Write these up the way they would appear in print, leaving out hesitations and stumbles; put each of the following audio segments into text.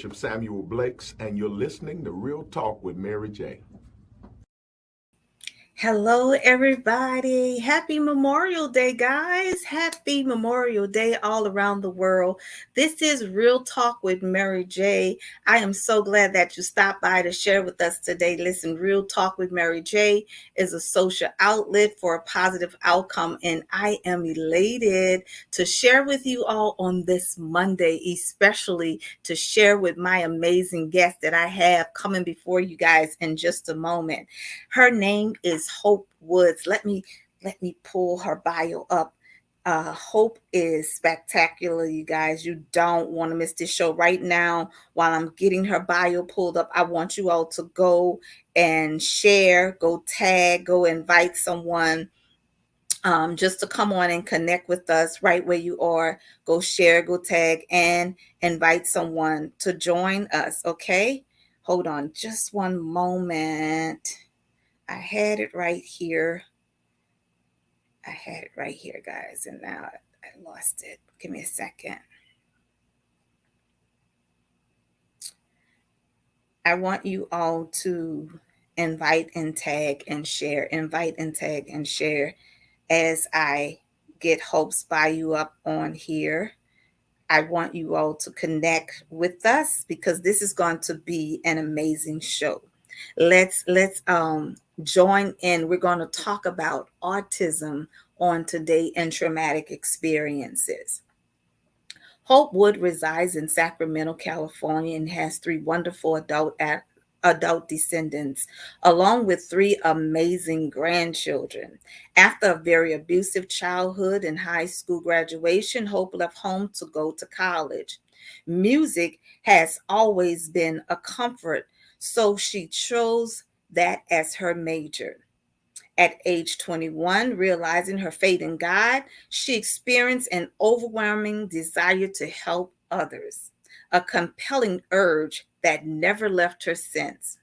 Bishop Samuel Blakes, and you're listening to Real Talk with Mary J. Hello, everybody. Happy Memorial Day, guys. Happy Memorial Day all around the world. This is Real Talk with Mary J. I am so glad that you stopped by to share with us today. Listen, Real Talk with Mary J is a social outlet for a positive outcome, and I am elated to share with you all on this Monday, especially to share with my amazing guest that I have coming before you guys in just a moment. Her name is Hope Woods. Let me pull her bio up. Hope is spectacular, you guys. You don't want to miss this show right now. While I'm getting her bio pulled up, I want you all to go and share, go tag, go invite someone just to come on and connect with us right where you are. Go share, go tag, and invite someone to join us. Okay, hold on just one moment. I had it right here. Guys, and now I lost it. Give me a second. I want you all to invite and tag and share. Invite and tag and share as I get Hope's bio up on here. I want you all to connect with us because this is going to be an amazing show. Let's join in. We're going to talk about autism on today and traumatic experiences. Hope Wood resides in Sacramento, California, and has three wonderful adult descendants, along with three amazing grandchildren. After a very abusive childhood and high school graduation, Hope left home to go to college. Music has always been a comfort, so she chose that as her major. At age 21, realizing her faith in God, she experienced an overwhelming desire to help others, a compelling urge that never left her since.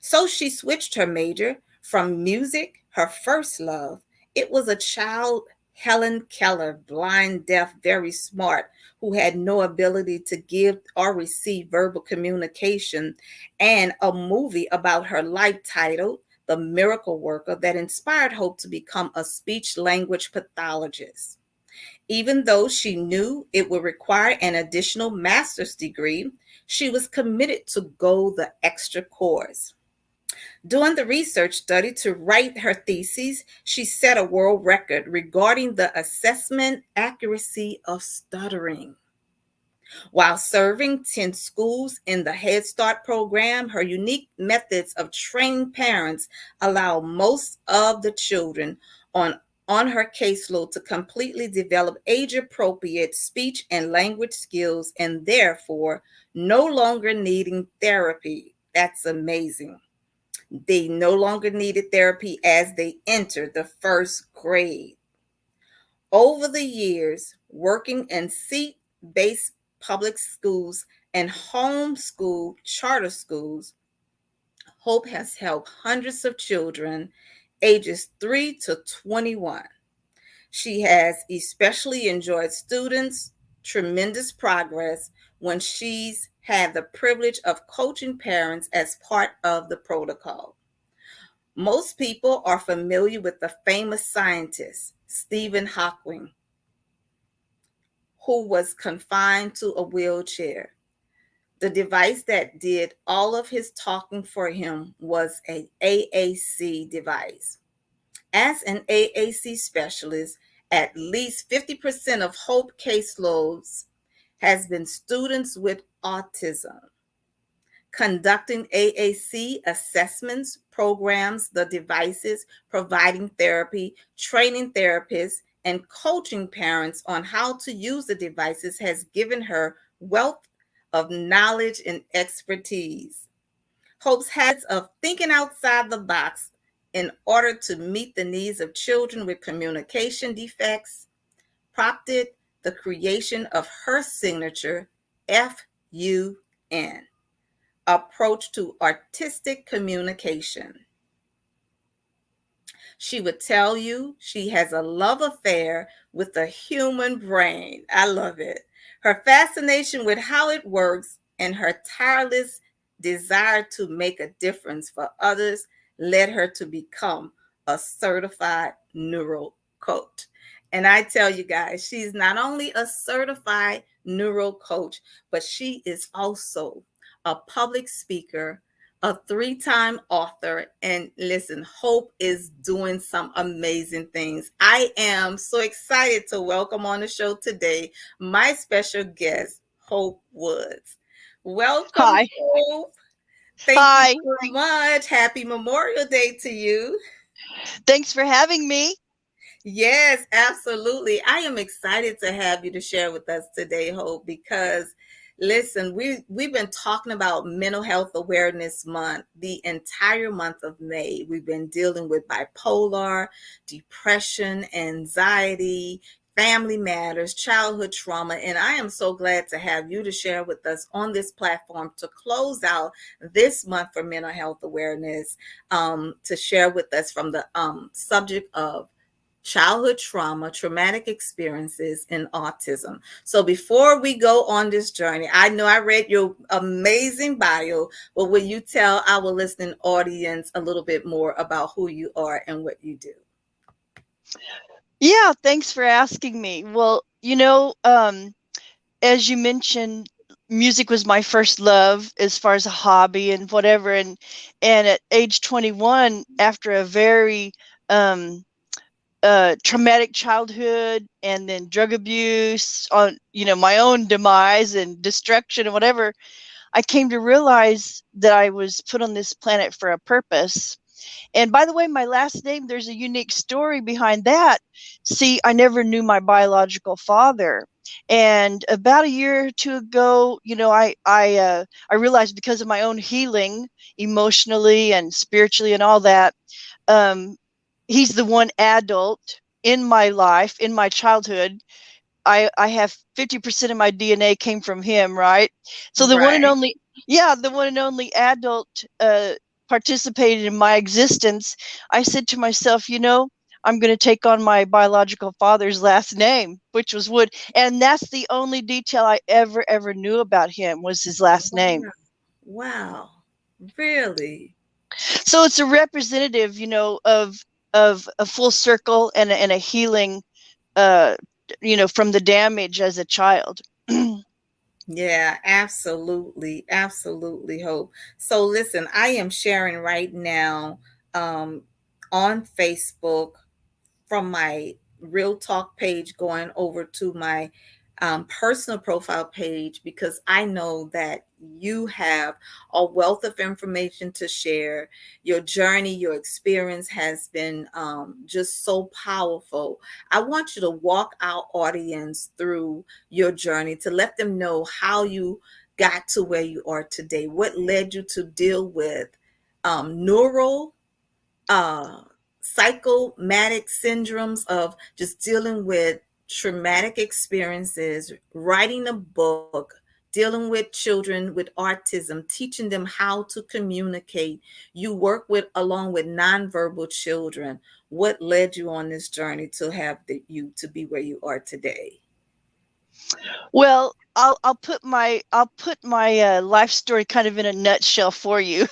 So she switched her major from music, her first love. It was a child, Helen Keller, blind, deaf, very smart, who had no ability to give or receive verbal communication, and a movie about her life titled The Miracle Worker that inspired Hope to become a speech language pathologist. Even though she knew it would require an additional master's degree, she was committed to go the extra course. Doing the research study to write her thesis, she set a world record regarding the assessment accuracy of stuttering. While serving 10 schools in the Head Start program, her unique methods of training parents allow most of the children on her caseload to completely develop age appropriate speech and language skills and therefore no longer needing therapy. That's amazing. They no longer needed therapy as they entered the first grade. Over the years, working in seat based public schools and homeschool charter schools, Hope has helped hundreds of children ages 3 to 21. She has especially enjoyed students' tremendous progress when she's had the privilege of coaching parents as part of the protocol. Most people are familiar with the famous scientist, Stephen Hawking, who was confined to a wheelchair. The device that did all of his talking for him was an AAC device. As an AAC specialist, at least 50% of Hope caseloads has been students with autism. Conducting AAC assessments, programs, the devices, providing therapy, training therapists, and coaching parents on how to use the devices has given her wealth of knowledge and expertise. Hope's habits of thinking outside the box in order to meet the needs of children with communication defects prompted the creation of her signature FUN approach to artistic communication. She would tell you she has a love affair with the human brain. I love it. Her fascination with how it works and her tireless desire to make a difference for others led her to become a certified neuro coach. And I tell you guys, she's not only a certified neuro coach, but she is also a public speaker, a three-time author, and listen, Hope is doing some amazing things. I am so excited to welcome on the show today my special guest, Hope Woods. Welcome, Hi. Hope. Thank you Hi. so much. Happy Memorial Day to you. Thanks for having me. Yes, absolutely. I am excited to have you to share with us today, Hope, because listen, we've been talking about Mental Health Awareness Month the entire month of May. We've been dealing with bipolar, depression, anxiety, family matters, childhood trauma, and I am so glad to have you to share with us on this platform to close out this month for mental health awareness, to share with us from the subject of childhood trauma, traumatic experiences, and autism. So before we go on this journey, I know I read your amazing bio, but will you tell our listening audience a little bit more about who you are and what you do? Yeah, thanks for asking me. Well, as you mentioned, music was my first love as far as a hobby and whatever. And at age 21, after a very um, traumatic childhood and then drug abuse on, my own demise and destruction and whatever, I came to realize that I was put on this planet for a purpose. And by the way, my last name, there's a unique story behind that. See, I never knew my biological father. And about a year or two ago, I realized, because of my own healing emotionally and spiritually and all that, um, he's the one adult in my life, in my childhood. I have 50% of my DNA came from him, right? So the one and Right. only, yeah, the one and only adult participated in my existence. I said to myself, I'm going to take on my biological father's last name, which was Wood, and that's the only detail I ever knew about him, was his last name. Wow. Wow. Really? So it's a representative, of a full circle and a healing, uh, from the damage as a child. Yeah, absolutely. Absolutely, Hope. So listen, I am sharing right now um, on Facebook from my Real Talk page going over to my personal profile page, because I know that you have a wealth of information to share. Your journey, your experience has been just so powerful. I want you to walk our audience through your journey to let them know how you got to where you are today, what led you to deal with neural uh, psychomatic syndromes of just dealing with traumatic experiences, writing a book, dealing with children with autism, teaching them how to communicate. You work with along with nonverbal children. What led you on this journey to have you to be where you are today? Well, I'll put my life story kind of in a nutshell for you.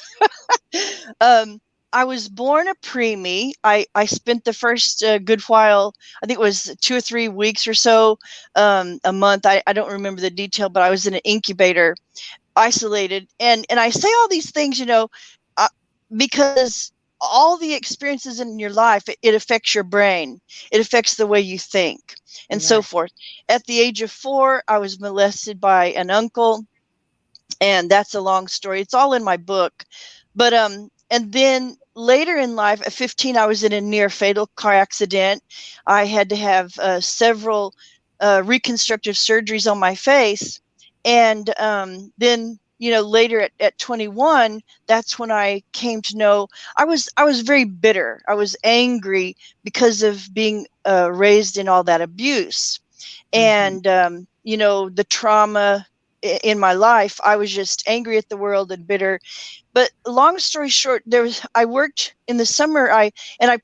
um, I was born a preemie. I spent the first good while, I think it was 2 or 3 weeks or so, a month. I don't remember the detail, but I was in an incubator, isolated. And I say all these things, uh, because all the experiences in your life, it affects your brain. It affects the way you think and so Right. forth. At the age of 4, I was molested by an uncle, and that's a long story. It's all in my book. But and then later in life, at 15, I was in a near fatal car accident. I had to have several reconstructive surgeries on my face. And then, later at 21, that's when I came to know I was very bitter. I was angry because of being raised in all that abuse. Mm-hmm. And the trauma in my life. I was just angry at the world and bitter. But long story short, I worked in the summer. I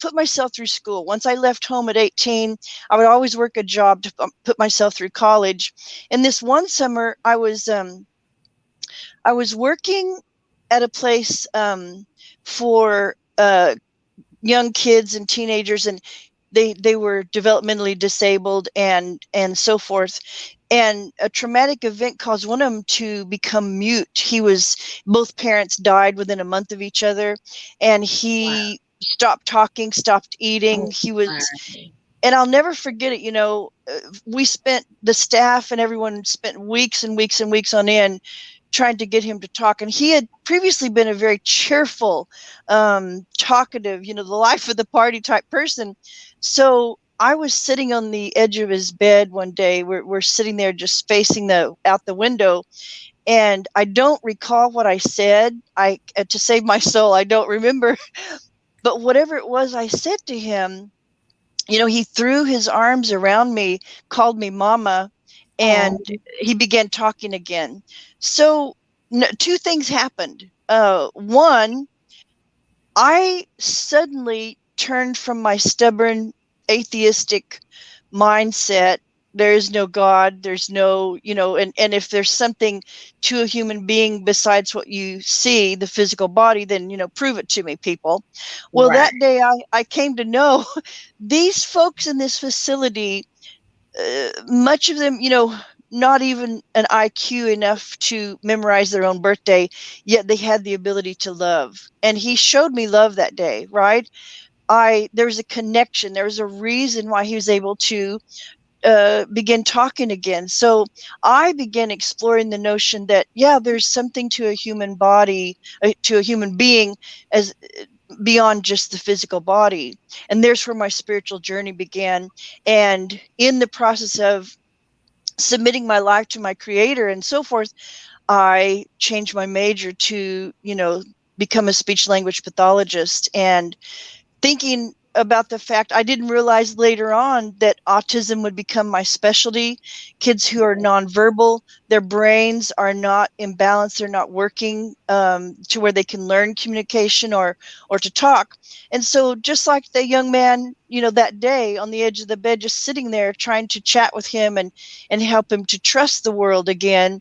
put myself through school. Once I left home at 18, I would always work a job to put myself through college. And this one summer, I was I was working at a place for young kids and teenagers, and they were developmentally disabled and so forth. And a traumatic event caused one of them to become mute. He was, both parents died within a month of each other, and Wow. he stopped talking, stopped eating. Oh He was, my. and I'll never forget it. We spent, the staff and everyone spent weeks and weeks and weeks on end trying to get him to talk. And he had previously been a very cheerful, talkative, the life of the party type person. So I was sitting on the edge of his bed one day. We're sitting there just facing out the window. And I don't recall what I said. To save my soul, I don't remember. But whatever it was I said to him, he threw his arms around me, called me mama, Oh, and he began talking again. So two things happened. One, I suddenly turned from my stubborn atheistic mindset. There is no God. There's no, and if there's something to a human being besides what you see, the physical body, then, prove it to me, people. Well, right. that day I came to know these folks in this facility, much of them, not even an IQ enough to memorize their own birthday, yet they had the ability to love. And he showed me love that day, right? There was a connection. There was a reason why he was able to begin talking again. So I began exploring the notion that, yeah, there's something to a human body, to a human being, as beyond just the physical body. And there's where my spiritual journey began. And in the process of submitting my life to my creator and so forth, I changed my major to, become a speech language pathologist. And thinking about the fact, I didn't realize later on that autism would become my specialty. Kids who are nonverbal, their brains are not imbalanced, they're not working to where they can learn communication or to talk. And so just like the young man, that day on the edge of the bed, just sitting there trying to chat with him and help him to trust the world again,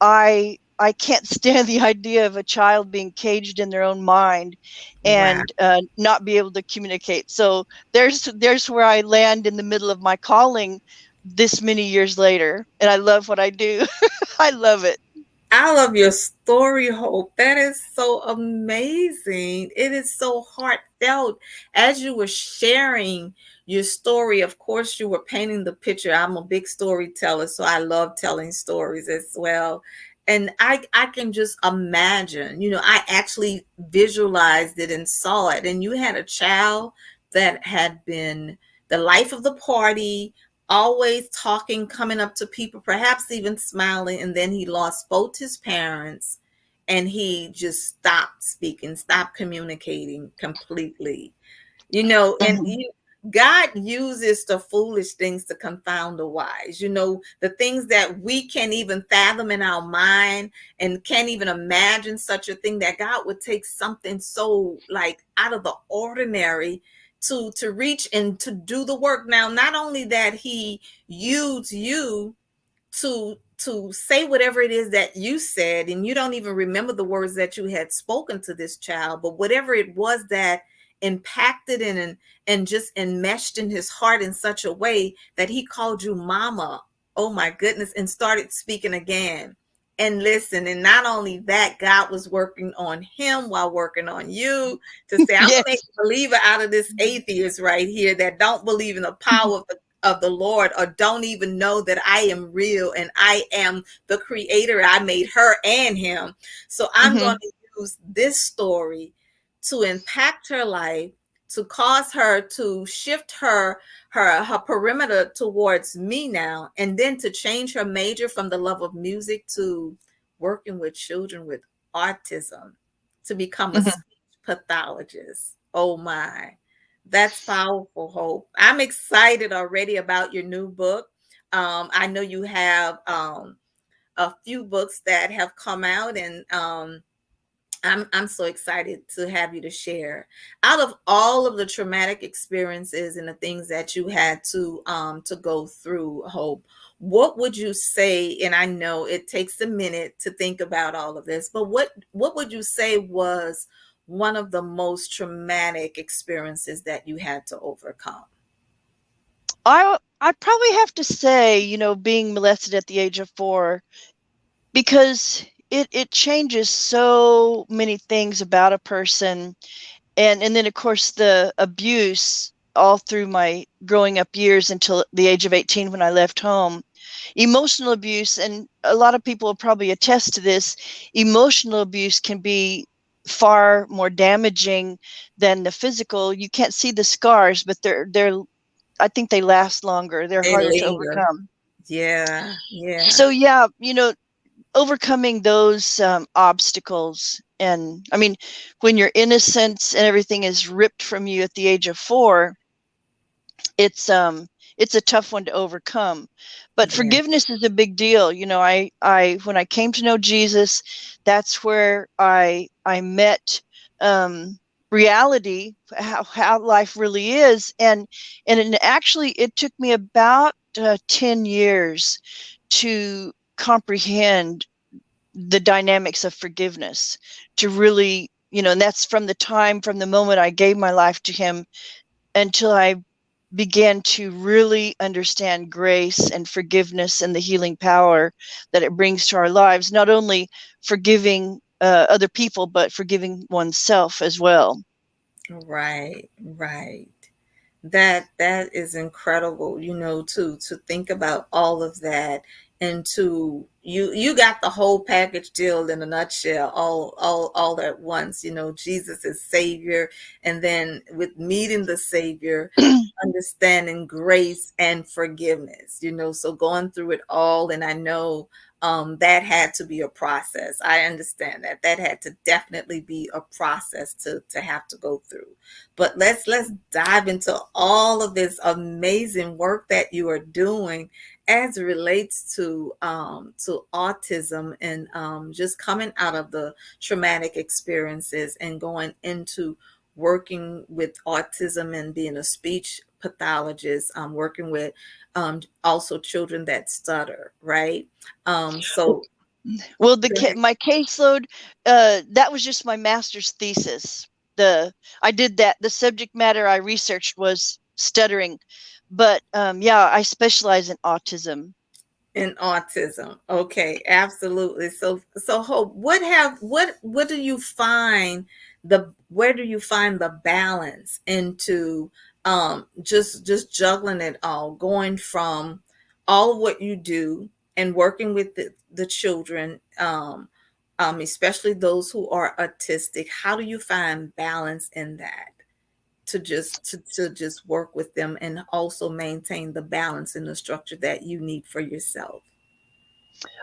I can't stand the idea of a child being caged in their own mind Wow. and not be able to communicate. So there's where I land in the middle of my calling this many years later, and I love what I do. I love it. I love your story, Hope. That is so amazing. It is so heartfelt. As you were sharing your story, of course, you were painting the picture. I'm a big storyteller, so I love telling stories as well. And I can just imagine, I actually visualized it and saw it. And you had a child that had been the life of the party, always talking, coming up to people, perhaps even smiling. And then he lost both his parents and he just stopped speaking, stopped communicating completely. And Mhm. God uses the foolish things to confound the wise. The things that we can't even fathom in our mind and can't even imagine such a thing, that God would take something so like out of the ordinary to reach and to do the work. Now, not only that he used you to say whatever it is that you said, and you don't even remember the words that you had spoken to this child, but whatever it was that impacted and just enmeshed in his heart in such a way that he called you mama. Oh my goodness. And started speaking again. And listen, and not only that, God was working on him while working on you to say, I'm gonna make Yes. a believer out of this atheist right here that don't believe in the power of the Lord, or don't even know that I am real and I am the creator. I made her and him. So I'm going Hmm. to use this story to impact her life, to cause her to shift her perimeter towards me now, and then to change her major from the love of music to working with children with autism, to become a Hmm. speech pathologist. Oh my. That's powerful, Hope. I'm excited already about your new book. I know you have a few books that have come out, and I'm so excited to have you to share. Out of all of the traumatic experiences and the things that you had to go through, Hope, what would you say? And I know it takes a minute to think about all of this, but what would you say was one of the most traumatic experiences that you had to overcome? I probably have to say, being molested at the age of 4, because it changes so many things about a person. And then of course the abuse all through my growing up years until the age of 18 when I left home. Emotional abuse, and a lot of people will probably attest to this, emotional abuse can be far more damaging than the physical. You can't see the scars, but they're I think they last longer. They're They harder to linger. overcome. Yeah, yeah. So yeah, overcoming those obstacles. And I mean, when your innocence and everything is ripped from you at the age of 4, it's a tough one to overcome. But Yeah. forgiveness is a big deal. I when I came to know Jesus, that's where I met reality, how life really is. And actually it took me about 10 years to comprehend the dynamics of forgiveness, to really, and that's from the moment I gave my life to him until I began to really understand grace and forgiveness and the healing power that it brings to our lives, not only forgiving other people, but forgiving oneself as well. Right, right. That is incredible, to think about all of that, and to you got the whole package deal in a nutshell, all at once. Jesus is Savior, and then with meeting the Savior, understanding grace and forgiveness, so going through it all. And I know that had to be a process. I understand that had to definitely be a process to have to go through. But let's dive into all of this amazing work that you are doing as it relates to autism, and just coming out of the traumatic experiences and going into working with autism and being a speech pathologist, working with also children that stutter, right? So Well, go ahead. my caseload, that was just my master's thesis. I did that. The subject matter I researched was stuttering, but yeah, I specialize in autism. In autism. Okay, absolutely. So Hope, what do you find the where do you find the balance into just juggling it all, going from all of what you do and working with the children, especially those who are autistic. How do you find balance in that? To just work with them and also maintain the balance and the structure that you need for yourself.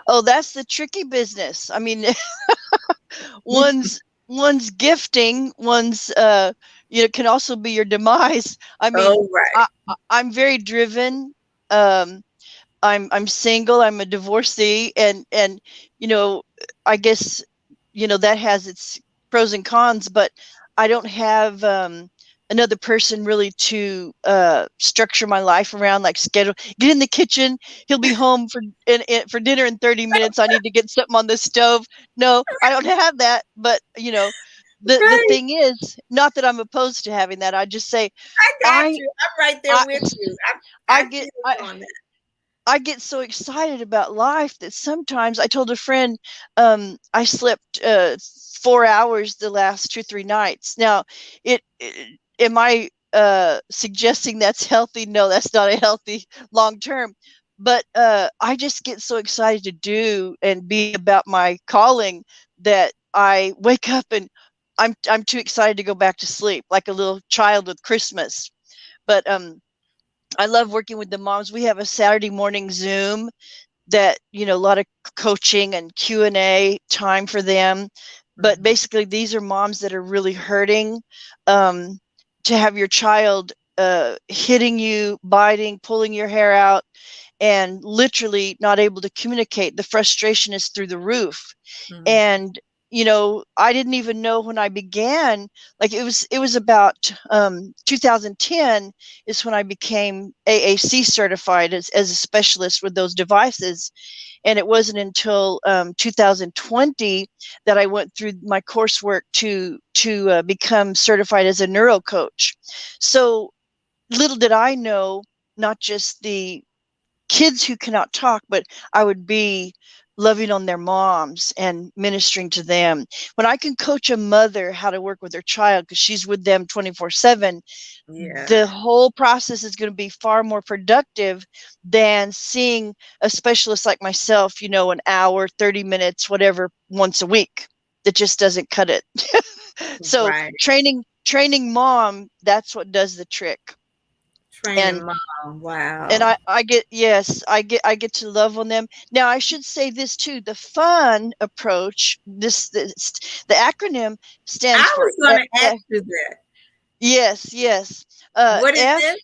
Oh, that's the tricky business. I mean, one's one's gifting, one's can also be your demise. I mean, Oh, right. I'm very driven. Um, I'm single. I'm a divorcee, and you know, I guess that has its pros and cons, but I don't have another person really to structure my life around, like schedule. Get in the kitchen. He'll be home for dinner in 30 minutes. I need to get something on the stove. No, I don't have that. But the Right. thing is, not that I'm opposed to having that. I just say I got I you. I'm right there I with you. I I get feel I, you on that. I get so excited about life that sometimes I told a friend, I slept 4 hours the last 2 3 nights. Now, am I suggesting that's healthy? No, that's not a healthy long term. But I just get so excited to do and be about my calling that I wake up and I'm too excited to go back to sleep, like a little child with Christmas. But I love working with the moms. We have a Saturday morning Zoom that, a lot of coaching and Q&A time for them. But Mhm. basically, these are moms that are really hurting. Um, to have your child hitting you, biting, pulling your hair out, and literally not able to communicate, the frustration is through the roof. Mhm. And I didn't even know when I began, like it was about 2010 is when I became AAC certified as a specialist with those devices. And it wasn't until 2020 that I went through my coursework to become certified as a neuro coach. So little did I know, not just the kids who cannot talk, but I would be loving on their moms and ministering to them. When I can coach a mother how to work with her child because she's with them 24/7, Yeah. the whole process is going to be far more productive than seeing a specialist like myself, an hour, 30 minutes, whatever, once a week. That just doesn't cut it. So Right. training mom, that's what does the trick. Training And mom. and Wow. I get to love on them. Now I should say this too: the fun approach. The acronym stands I for was going to ask you that. yes. What is F this?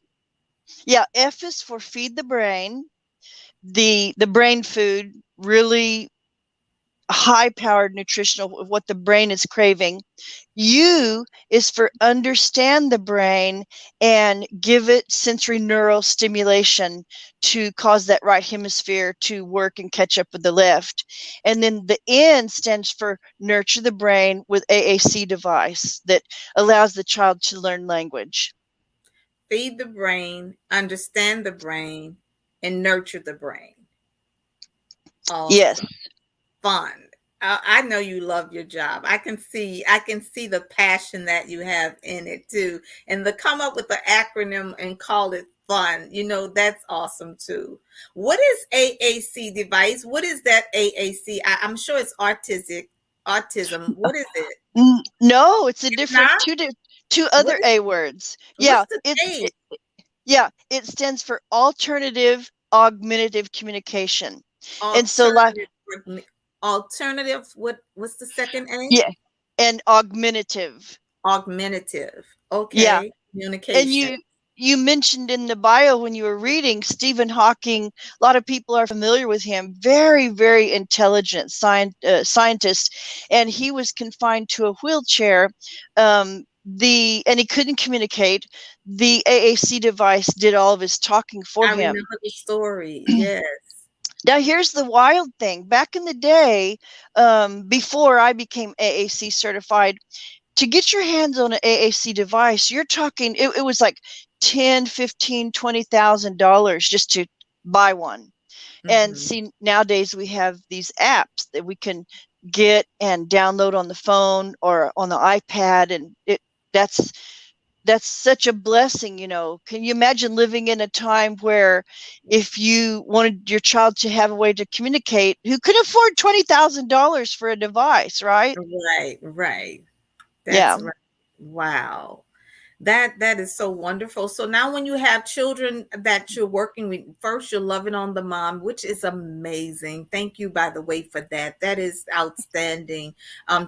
Yeah, F is for feed the brain. The brain food, really high powered nutritional, what the brain is craving. U is for understand the brain and give it sensory neural stimulation to cause that right hemisphere to work and catch up with the left. And then the N stands for nurture the brain with AAC device that allows the child to learn language. Feed the brain, understand the brain, and nurture the brain. Yes. Awesome. Fun. I know you love your job. I can see the passion that you have in it too. And to come up with the acronym and call it fun, that's awesome too. What is AAC device? What is that AAC? I'm sure it's autism. What is it? No, it's a It's different not. two What other is A words. what's Yeah, the A? it stands for alternative augmentative communication. And so like Alternative. Alternative. What's the second A? yeah, and augmentative. Augmentative. Yeah. Okay. And Communication. you mentioned in the bio when you were reading Stephen Hawking, a lot of people are familiar with him, very, very intelligent scientist, and he was confined to a wheelchair. And he couldn't communicate. The AAC device did all of his talking for I him. remember the story. Yes. Now here's the wild thing: back in the day, before I became AAC certified, to get your hands on an AAC device, you're talking, it was like 10, 15, $20,000 just to buy one. And Hmm. see, nowadays we have these apps that we can get and download on the phone or on the iPad, and that's such a blessing. Can you imagine living in a time where if you wanted your child to have a way to communicate, who could afford $20,000 for a device, right? Right, right. Yeah. That's right. Wow. That is so wonderful. So now when you have children that you're working with, first you're loving on the mom, which is amazing. Thank you, by the way, for that. That is outstanding.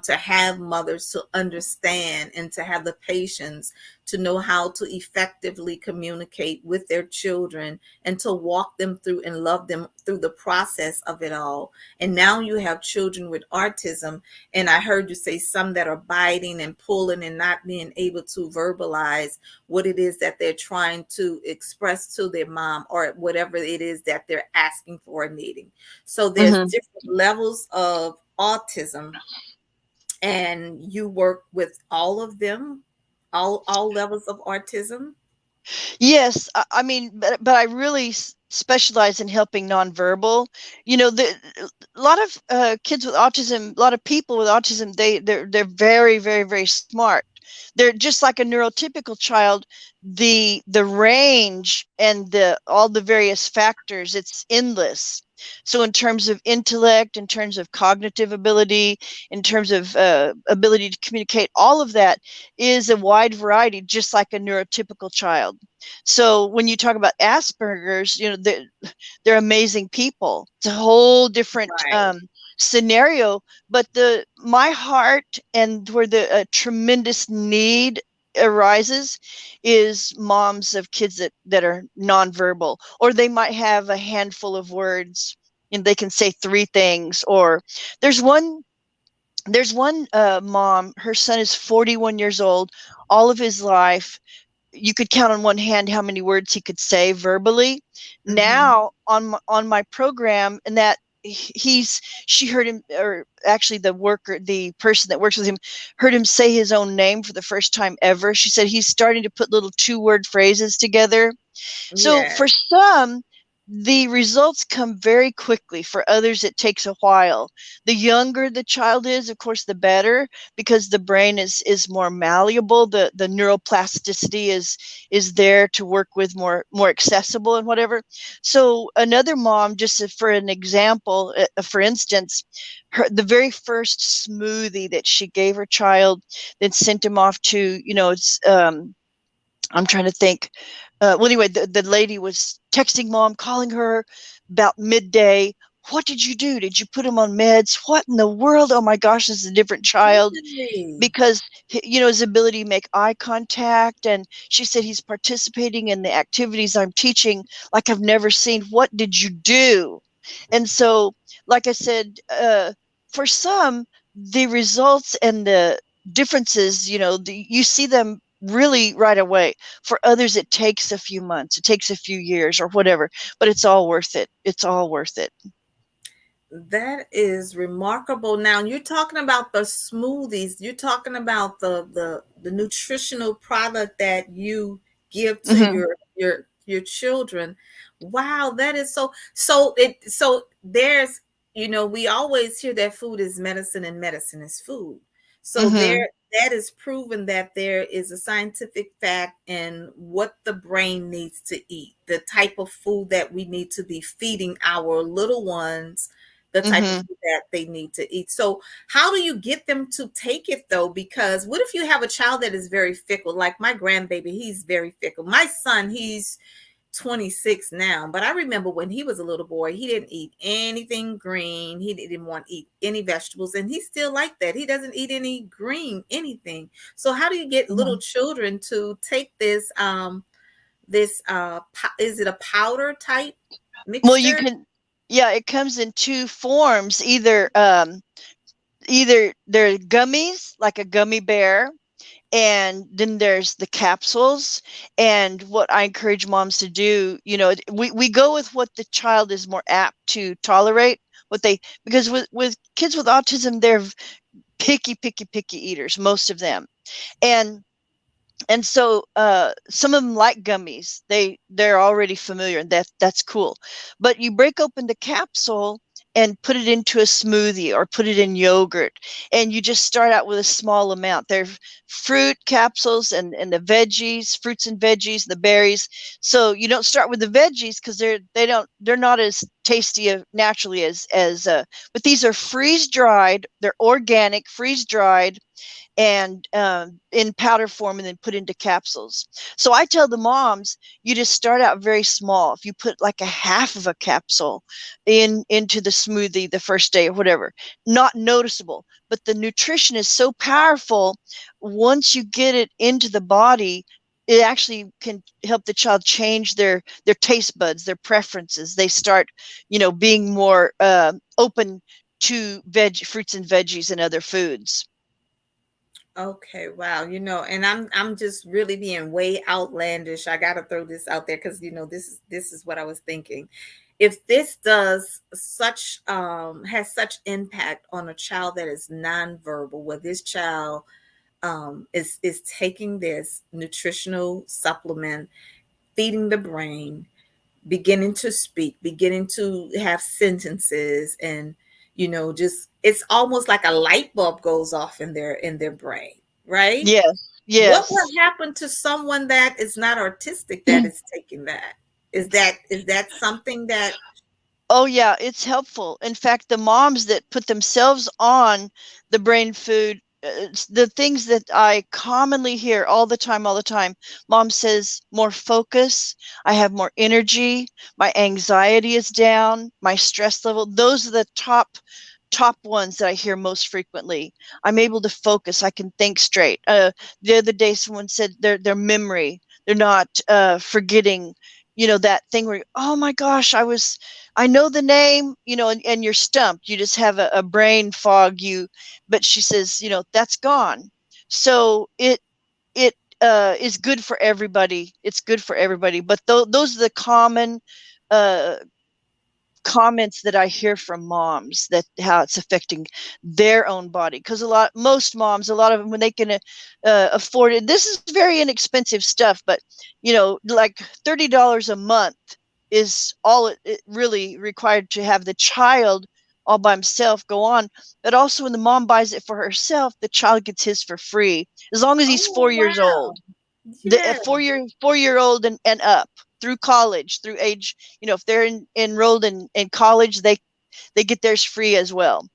To have mothers to understand and to have the patience to know how to effectively communicate with their children and to walk them through and love them through the process of it all. And now you have children with autism, and I heard you say some that are biting and pulling and not being able to verbalize what it is that they're trying to express to their mom or whatever it is that they're asking for or needing. So there's Hmm. different levels of autism, and you work with all of them, all levels of autism. Yes, I mean, but I really specialize in helping nonverbal. A lot of kids with autism, a lot of people with autism, they're very, very, very smart. They're just like a neurotypical child. The range and the all the various factors, it's endless. So in terms of intellect, in terms of cognitive ability, in terms of ability to communicate, all of that is a wide variety, just like a neurotypical child. So when you talk about Asperger's, they're amazing people. It's a whole different Right. scenario. But my heart and where the tremendous need arises is moms of kids that are nonverbal, or they might have a handful of words and they can say three things. Or there's one There's one mom, her son is 41 years old. All of his life, you could count on one hand how many words he could say verbally. Mm-hmm. Now on my program, and that she heard him, or actually the person that works with him heard him say his own name for the first time ever. She said he's starting to put little 2-word phrases together. So Yeah. for some, the results come very quickly. For others, it takes a while. The younger the child is, of course, the better, because the brain is more malleable. The neuroplasticity is there to work with, more accessible and whatever. So another mom, just for an example, for instance, the very first smoothie that she gave her child, then sent him off to, it's I'm trying to think. Well, anyway, the lady was texting mom, calling her about midday. What did you do? Did you put him on meds? What in the world? Oh my gosh, this is a different child, Really? because his ability to make eye contact, and she said he's participating in the activities I'm teaching like I've never seen. What did you do? And so, like I said, for some, the results and the differences, you see them really right away. For others, it takes a few months, it takes a few years, or whatever, but it's all worth it. It's all worth it. That is remarkable. Now you're talking about the smoothies. You're talking about the nutritional product that you give to Hmm. your children. Wow, that is so there's we always hear that food is medicine and medicine is food. So Hmm. that is proven that there is a scientific fact in what the brain needs to eat, the type of food that we need to be feeding our little ones, the type of Hmm. food that they need to eat. So, how do you get them to take it though? Because what if you have a child that is very fickle? Like my grandbaby, he's very fickle. My son, he's 26 now, but I remember when he was a little boy, he didn't eat anything green. He didn't want to eat any vegetables, and he's still like that. He doesn't eat any green anything. So, how do you get little children to take this is it a powder type Well, you mixture? can, yeah, it comes in two forms. Either they're gummies, like a gummy bear, and then there's the capsules. And what I encourage moms to do, we go with what the child is more apt to tolerate, because with kids with autism, they're picky eaters, most of them. And so some of them like gummies, they're already familiar, and that's cool. But you break open the capsule and put it into a smoothie or put it in yogurt, and you just start out with a small amount. They're fruit capsules, and the veggies, fruits and veggies, the berries. So you don't start with the veggies, because they're not as tasty naturally as but these are freeze dried, they're organic, freeze dried, and in powder form, and then put into capsules. So I tell the moms, you just start out very small. If you put like a half of a capsule into the smoothie the first day or whatever, not noticeable, but the nutrition is so powerful. Once you get it into the body, it actually can help the child change their taste buds, their preferences. They start, being more open to fruits and veggies and other foods. Okay, wow. And I'm just really being way outlandish. I gotta throw this out there because this is what I was thinking. If this does such has such impact on a child that is nonverbal, where this child is taking this nutritional supplement, feeding the brain, beginning to speak, beginning to have sentences, and just it's almost like a light bulb goes off in their brain, right? Yes, What will yes. happen to someone that is not artistic that is taking that? Is that something that Oh yeah, it's helpful. In fact, the moms that put themselves on the brain food, the things that I commonly hear all the time, mom says more focus, I have more energy, my anxiety is down, my stress level. Those are the top ones that I hear most frequently. I'm able to focus, I can think straight. The other day someone said their memory, they're not forgetting. that thing where, oh my gosh, I know the name, and you're stumped. You just have a brain fog. But she says, that's gone. So it is good for everybody. It's good for everybody. But those are the common uh, comments that I hear from moms, that how it's affecting their own body. Because most moms, a lot of them, when they can afford it, this is very inexpensive stuff, but like $30 a month is all it really required to have the child all by himself go on. But also when the mom buys it for herself, the child gets his for free as long as he's Oh, 4 years wow. old. The Yeah. 4-year old and up, through college, through age, if they're enrolled in college, they get theirs free as well.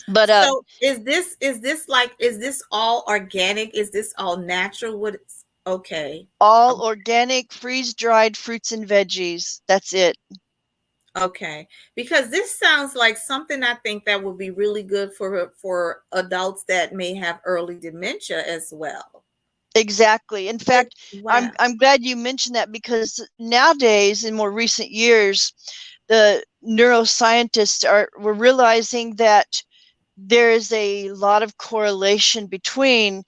But So is this all organic? Is this all natural? Okay. all organic, freeze dried fruits and veggies. That's it. Okay. Because this sounds like something I think that would be really good for adults that may have early dementia as well. Exactly. In fact, Wow. I'm glad you mentioned that, because nowadays, in more recent years, the neuroscientists were realizing that there is a lot of correlation between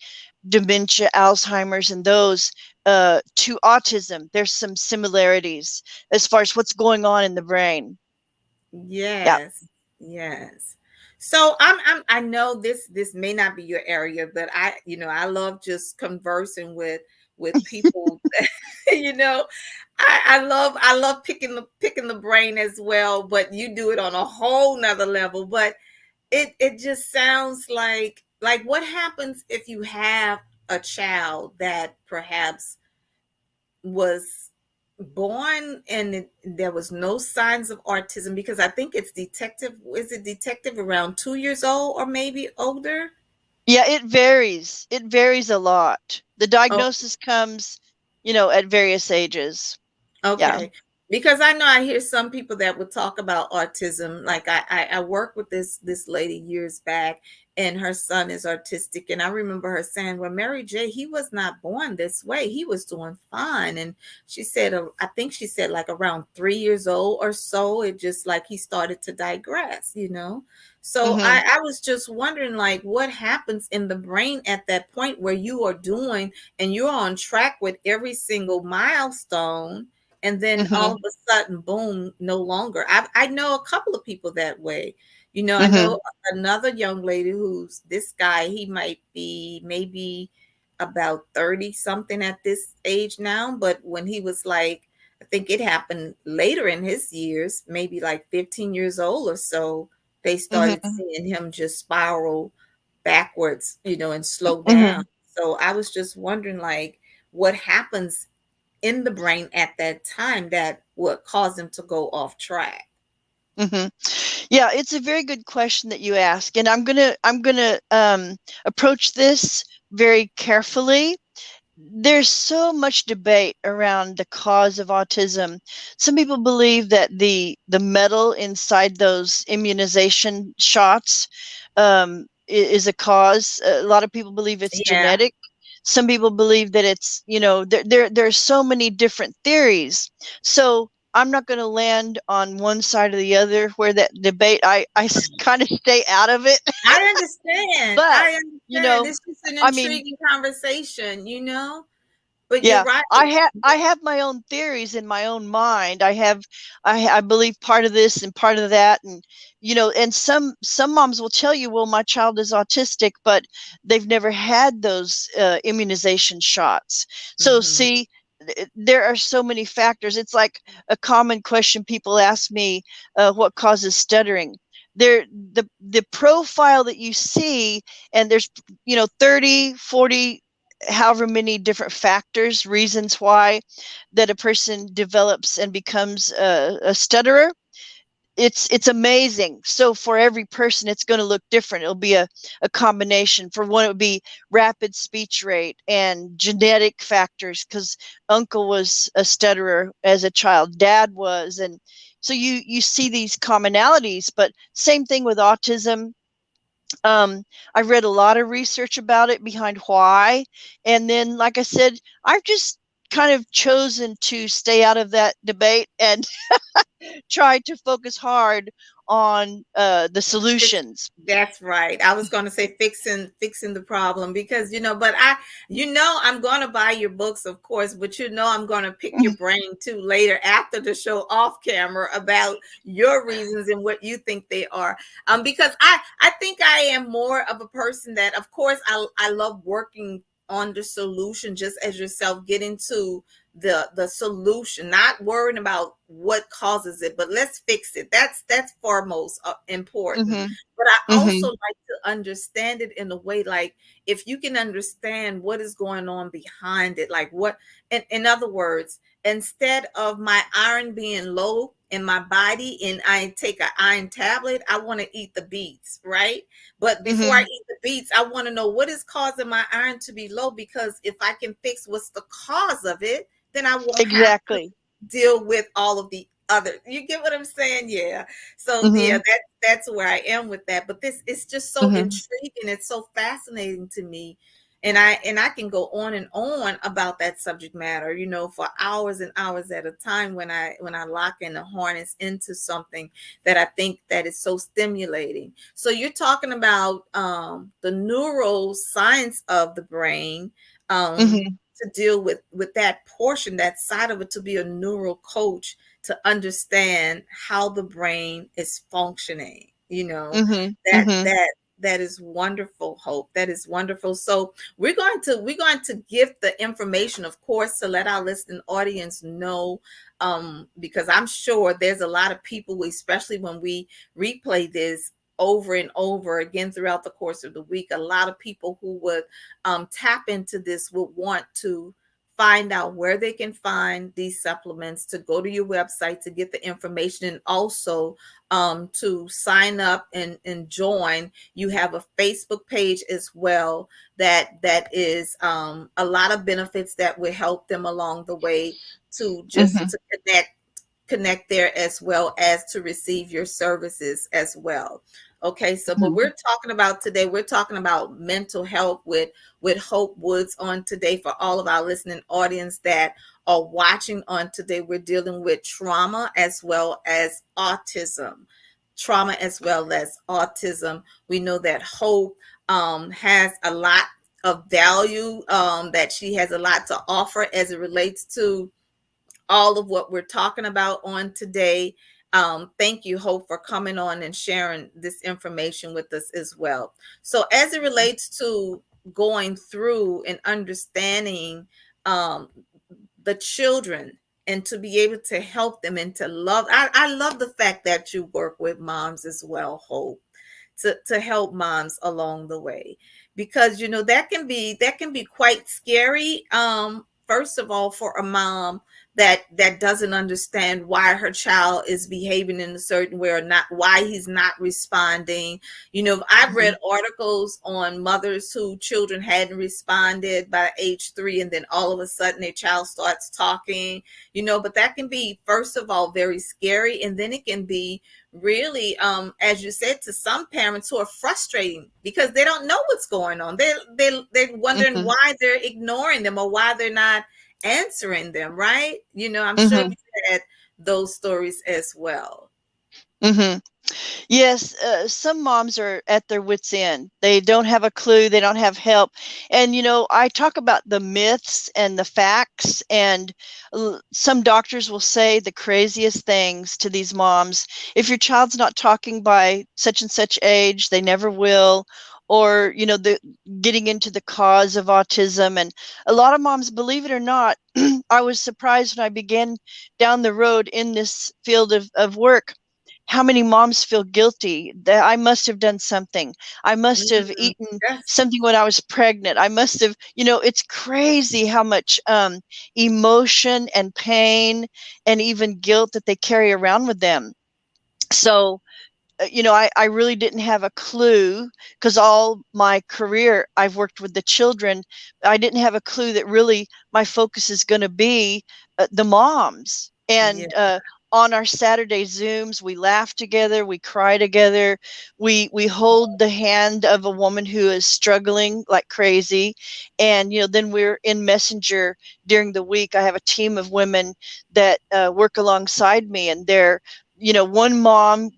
dementia, Alzheimer's, and those to autism. There's some similarities as far as what's going on in the brain. Yeah. Yes, yes. So I know this may not be your area, but I love just conversing with people. you know, I love picking the brain as well, but you do it on a whole nother level. But it just sounds like what happens if you have a child that perhaps was born and there was no signs of autism, because I think it's detective. Is it detective around 2 years old or maybe older? Yeah, it varies. It varies a lot. The Oh, diagnosis comes, at various ages. Yeah. okay. Because I know I hear some people that would talk about autism. Like I worked with this lady years back, and her son is autistic. And I remember her saying, well, Mary J, he was not born this way. He was doing fine. And she said, I think she said like around 3 years old or so, it just like he started to digress. So Mm-hmm. I was just wondering, like, what happens in the brain at that point where you are doing and you're on track with every single milestone, and then all Mm-hmm. of a sudden, boom, no longer. I know a couple of people that way. I Mm-hmm. know another young lady who's this guy. He might be maybe about 30 something at this age now, but when he was like, I think it happened later in his years, maybe like 15 years old or so, they started Mm-hmm. seeing him just spiral backwards, and slow down. Mm-hmm. So I was just wondering, like, what happens in the brain at that time that would cause them to go off track? Mm-hmm. Yeah, it's a very good question that you ask, and I'm gonna approach this very carefully. There's so much debate around the cause of autism. Some people believe that the metal inside those immunization shots is a cause. A lot of people believe it's Yeah. genetic. Some people believe that it's, there's so many different theories. So I'm not going to land on one side or the other where that debate. I kind of stay out of it. I understand. But I you understand. know, It's just an I mean, intriguing conversation. But you're yeah, right. I have my own theories in my own mind. I believe part of this and part of that, and and some moms will tell you, well, my child is autistic, but they've never had those immunization shots. So Mhm. see, there are so many factors. It's like a common question people ask me, what causes stuttering? The profile that you see, and there's 30, 40, however many different factors, reasons why that a person develops and becomes a stutterer. It's amazing. So for every person, it's going to look different. It'll be a combination. For one, it would be rapid speech rate and genetic factors, because uncle was a stutterer as a child, dad was, and so you see these commonalities. But same thing with autism. I've read a lot of research about it behind why. And then, like I said, I've just kind of chosen to stay out of that debate and try to focus hard on the solutions. That's right. I was going to say fixing the problem, because but I'm going to buy your books, of course, but I'm going to pick your brain too later after the show off camera about your reasons and what you think they are. Because I think I am more of a person that, of course, I love working on the solution, just as yourself, getting to the solution, not worrying about what causes it, but let's fix it. That's foremost important. Mm-hmm. But I Mm-hmm. also like to understand it in a way, like, if you can understand what is going on behind it, like what, in other words, instead of my iron being low in my body and I take an iron tablet, I want to eat the beets, right? But before I Mm-hmm. eat the beets, I want to know what is causing my iron to be low, because if I can fix what's the cause of it, then I won't have to Exactly. deal with all of the other. You get what I'm saying? Yeah. So yeah, Mm-hmm. that's where I am with that. But this is just so Mm-hmm. intriguing. It's so fascinating to me. And I can go on about that subject matter, for hours and hours at a time, when I lock in the harness into something that I think that is so stimulating. So you're talking about the neuroscience of the brain, Mm-hmm. to deal with that portion, that side of it, to be a neural coach, to understand how the brain is functioning. Mm-hmm. That Mm-hmm. that is wonderful, Hope. That is wonderful. So we're going to give the information, of course, to let our listening audience know, because I'm sure there's a lot of people, especially when we replay this over and over again throughout the course of the week, a lot of people who would tap into this would want to find out where they can find these supplements, to go to your website to get the information, and also to sign up and join. You have a Facebook page as well, that is a lot of benefits that will help them along the way, to just Mm-hmm. to connect there, as well as to receive your services as well. Okay, so but we're talking about mental health with Hope Woods on today. For all of our listening audience that are watching on today, we're dealing with trauma as well as autism. Trauma as well as autism. We know that Hope has a lot of value, that she has a lot to offer as it relates to all of what we're talking about on today. Thank you, Hope, for coming on and sharing this information with us as well. So, as it relates to going through and understanding um, the children, and to be able to help them and to love, I love the fact that you work with moms as well, Hope, to help moms along the way, because that can be quite scary, first of all, for a mom that doesn't understand why her child is behaving in a certain way, or not, why he's not responding. I've Mm-hmm. read articles on mothers who children hadn't responded by age 3, and then all of a sudden their child starts talking. But that can be, first of all, very scary, and then it can be really, as you said, to some parents who are frustrating because they don't know what's going on. They're wondering Mm-hmm. why they're ignoring them, or why they're not answering them, right? I'm sure Mm-hmm. you had those stories as well. Mm-hmm. Yes, some moms are at their wits' end. They don't have a clue. They don't have help. And, I talk about the myths and the facts, and some doctors will say the craziest things to these moms. If your child's not talking by such and such age, they never will. Or, the getting into the cause of autism. And a lot of moms, believe it or not, I was surprised when I began down the road in this field of work, how many moms feel guilty that I must have done something. I must have Mm, eaten yes. something when I was pregnant. I must have, it's crazy how much emotion and pain and even guilt that they carry around with them. So, I really didn't have a clue, because all my career I've worked with the children. I didn't have a clue that really my focus is going to be the moms. Yeah. And on our Saturday Zooms, we laugh together, we cry together, we hold the hand of a woman who is struggling like crazy. And then we're in Messenger during the week. I have a team of women that work alongside me, and they're one mom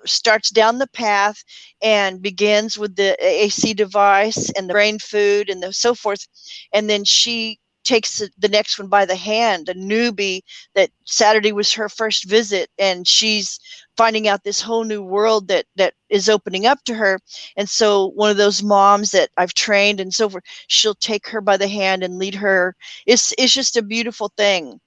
starts down the path and begins with the AAC device and the brain food and so forth, and then she takes the next one by the hand, a newbie that Saturday was her first visit, and she's finding out this whole new world that is opening up to her. And so one of those moms that I've trained and so forth, she'll take her by the hand and lead her. It's just a beautiful thing.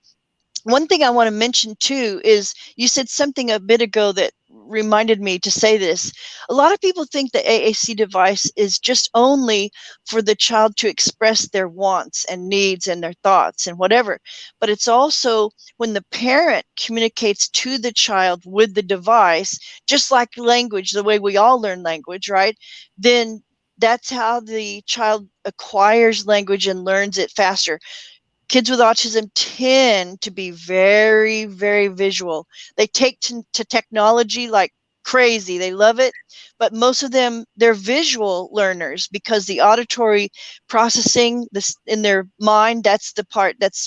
One thing I want to mention too is you said something a bit ago that reminded me to say this. A lot of people think the AAC device is just only for the child to express their wants and needs and their thoughts and whatever, but it's also when the parent communicates to the child with the device, just like language, the way we all learn language, right? Then that's how the child acquires language and learns it faster. Kids with autism tend to be very, very visual. They take to technology like crazy. They love it, but most of them, they're visual learners because the auditory processing this in their mind, that's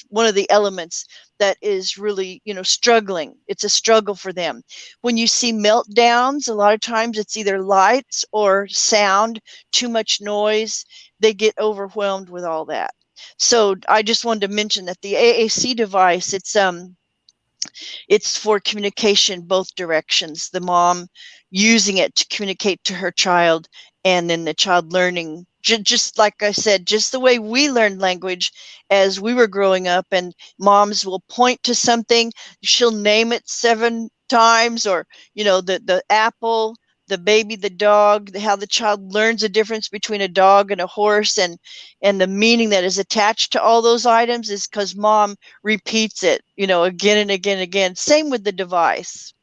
one of the elements that is really, struggling. It's a struggle for them. When you see meltdowns, a lot of times it's either lights or sound, too much noise. They get overwhelmed with all that. So I just wanted to mention that the AAC device, it's for communication both directions. The mom using it to communicate to her child, and then the child learning, just like I said, just the way we learned language as we were growing up. And moms will point to something, she'll name it 7 times, or the apple, the baby, the dog, how the child learns the difference between a dog and a horse, and the meaning that is attached to all those items is because mom repeats it, again and again and again. Same with the device.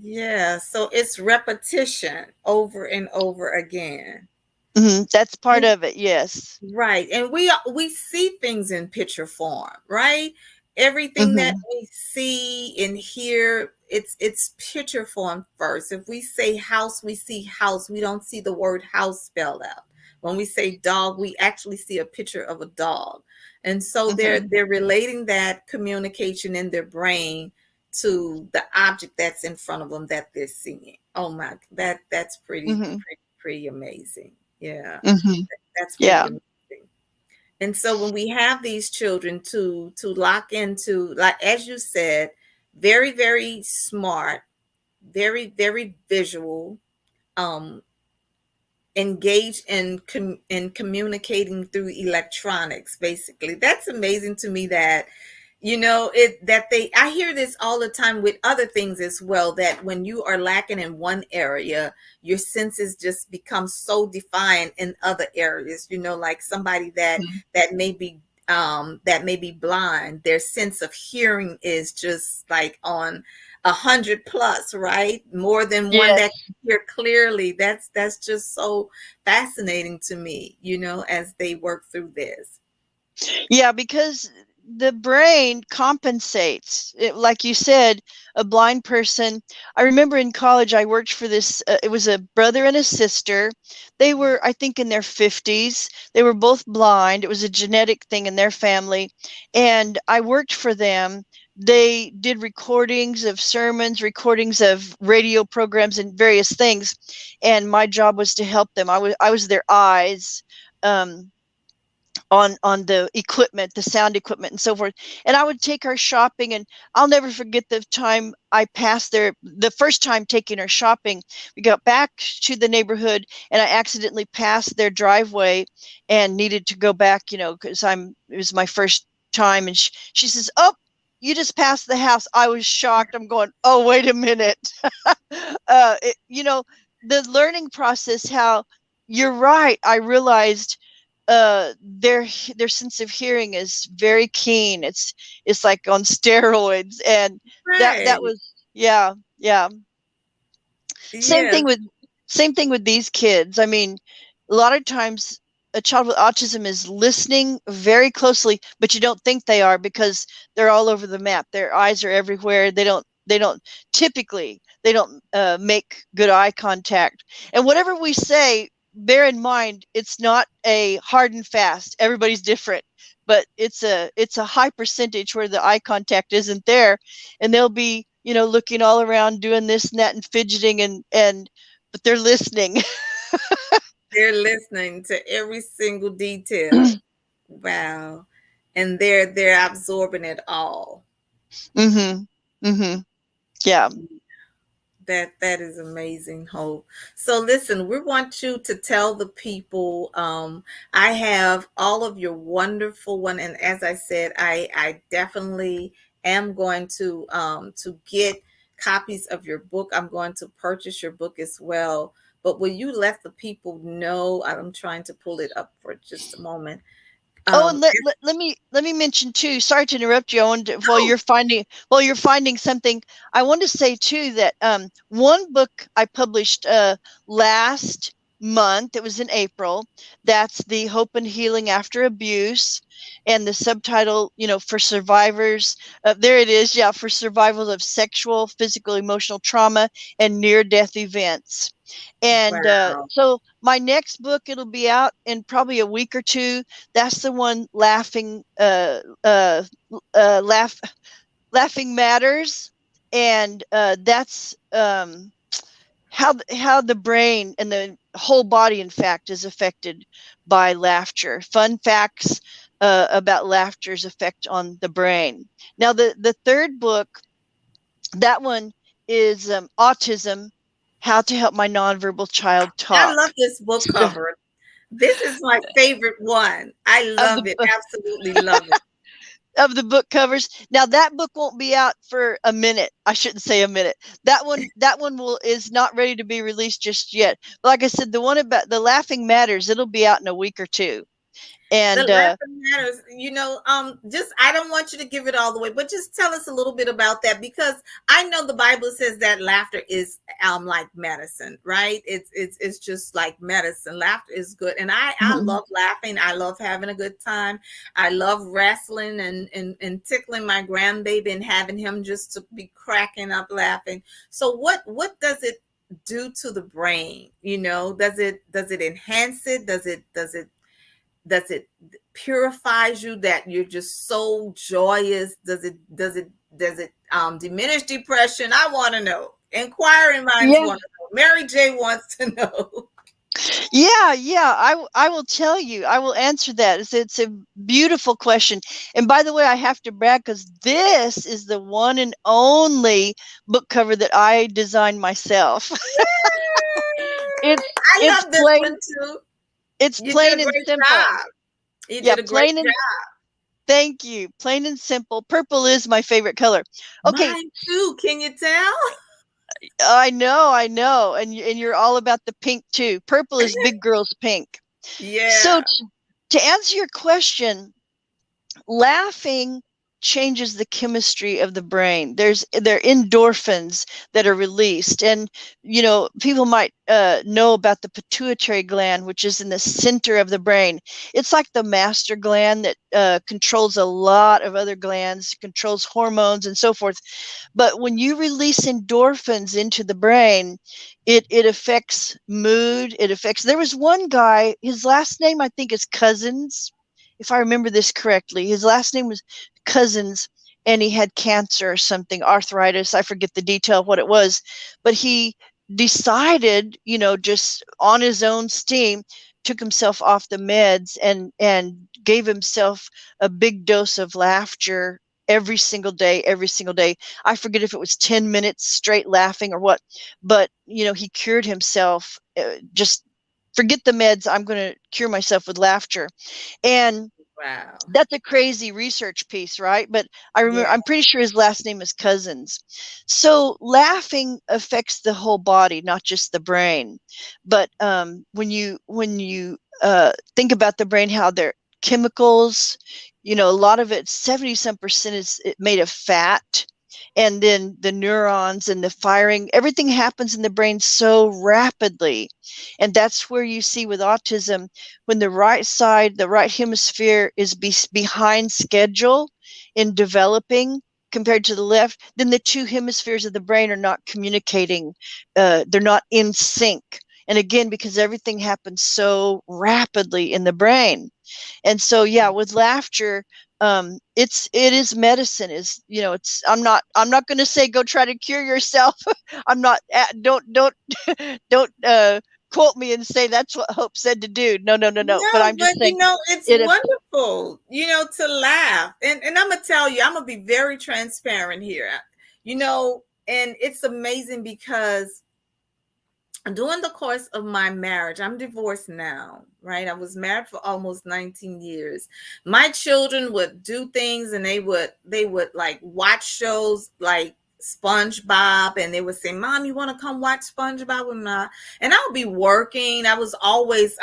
Yeah, so it's repetition over and over again. That's part And of it, yes. right. And we see things in picture form, right? Everything that Hmm. we see and hear, it's picture form first. If we say house, we see house. We don't see the word house spelled out. When we say dog, we actually see a picture of a dog. And so they're Hmm. they're relating that communication in their brain to the object that's in front of them that they're seeing. Oh my, that's Hmm. pretty amazing. Yeah, Hmm. that's pretty Yeah. amazing. And so when we have these children to lock into, like as you said, very very smart, very visual, um, engaged in communicating through electronics. Basically, that's amazing to me that it that they I hear this all the time with other things as well, that when you are lacking in one area, your senses just become so defined in other areas. Like somebody that may be that may be blind, their sense of hearing is just like on 100 plus, right? More than one that Yes. can hear clearly. That's just so fascinating to me, as they work through this. Yeah, because the brain compensates. Like you said, a blind person. I remember in college, I worked for this, it was a brother and a sister. They were, I think, in their 50s. They were both blind. It was a genetic thing in their family. And I worked for them. They did recordings of sermons, recordings of radio programs, and various things. And my job was to help them. I was their eyes. On the equipment, the sound equipment and so forth. And I would take her shopping, and I'll never forget the time I passed there, the first time taking her shopping. We got back to the neighborhood, and I accidentally passed their driveway and needed to go back, because it was my first time. And she says, "Oh, you just passed the house." I was shocked. I'm going, "Oh, wait a minute." The learning process, how you're right. I realized their sense of hearing is very keen. It's like on steroids. And that Right. was, yeah, yeah. same Yes. thing with same thing with these kids. I mean, a lot of times a child with autism is listening very closely, but you don't think they are because they're all over the map. Their eyes are everywhere. They don't typically they don't make good eye contact. And whatever we say, bear in mind, it's not a hard and fast, everybody's different, but it's a high percentage where the eye contact isn't there, and they'll be, looking all around, doing this and that and fidgeting, and but they're listening. They're listening to every single detail. Wow. And they're absorbing it all. Mm-hmm. Mm-hmm. Yeah. That is amazing, Hope. So listen, we want you to tell the people, I have all of your wonderful one, and as I said, I definitely am going to get copies of your book. I'm going to purchase your book as well. But will you let the people know? I'm trying to pull it up for just a moment. Oh, and Um, let me mention too. Sorry to interrupt you. I wanted to, oh, while you're finding something, I want to say too that one book I published last month. It was in April. That's the Hope and Healing After Abuse, and the subtitle, for survivors. There it is. Yeah, for survivors of sexual, physical, emotional trauma and near-death events. And wow. so my next book, it'll be out in probably a week or two. That's the one, laughing matters, and that's how the brain and the whole body, in fact, is affected by laughter. Fun facts about laughter's effect on the brain. Now, the third book, that one is Autism: How to Help My Nonverbal Child I Talk. love this book So, cover. This is my favorite one. I of love the it. Absolutely love it. of the book covers. Now that book won't be out for a minute. I shouldn't say a minute. That one is not ready to be released just yet. But like I said, the one about the Laughing Matters, it'll be out in a week or two. The And lesson matters. Just I don't want you to give it all the way, but just tell us a little bit about that because I know the Bible says that laughter is like medicine, right? It's just like medicine. Laughter is good. And I love laughing. I love having a good time. I love wrestling and tickling my grandbaby and having him just to be cracking up laughing. So what does it do to the brain? Does it enhance it? Does it purifies you that you're just so joyous? Does it diminish depression? I want to know. Inquiring minds yeah, want to know. Mary J wants to know. yeah, I will tell you. I will answer that. It's a beautiful question. And by the way, I have to brag because this is the one and only book cover that I designed myself. it's I it's love this one plain too. it's You did a plain and great simple. job. You Yeah, did a great plain and job. Thank you. Plain and simple. Purple is my favorite color. Okay, Mine too. Can you tell? I know, and you're all about the pink too. Purple is big girls pink. So Yeah. to answer your question, laughing changes the chemistry of the brain. There are endorphins that are released, and people might know about the pituitary gland, which is in the center of the brain. It's like the master gland that controls a lot of other glands, controls hormones and so forth. But when you release endorphins into the brain, it affects mood. There was one guy, his last name I think is Cousins, if I remember this correctly. His last name was Cousins, and he had cancer or something, arthritis. I forget the detail of what it was, but he decided, just on his own steam, took himself off the meds and gave himself a big dose of laughter every single day, every single day. I forget if it was 10 minutes straight laughing or what, but he cured himself. Just forget the meds. I'm going to cure myself with laughter. And Wow. that's a crazy research piece, right? But Yeah. I'm pretty sure his last name is Cousins. So laughing affects the whole body, not just the brain. But when you think about the brain, how they're chemicals, a lot of it, 70% is made of fat, and then the neurons and the firing, everything happens in the brain so rapidly. And that's where you see with autism, when the right side, the right hemisphere is behind schedule in developing, compared to the left, then the two hemispheres of the brain are not communicating. They're not in sync. And again, because everything happens so rapidly in the brain. And so, yeah, with laughter, it is medicine. Is, you know, it's, I'm not going to say go try to cure yourself. I'm not, don't don't quote me and say that's what Hope said to do. No, no, no, no. But No, I'm but just saying it's it. wonderful, to laugh. And I'm gonna tell you, I'm gonna be very transparent here. And it's amazing because during the course of my marriage, I'm divorced now, right? I was married for almost 19 years. My children would do things, and they would like watch shows like SpongeBob, and they would say, "Mom, you want to come watch SpongeBob with me?" And I would be working. I was always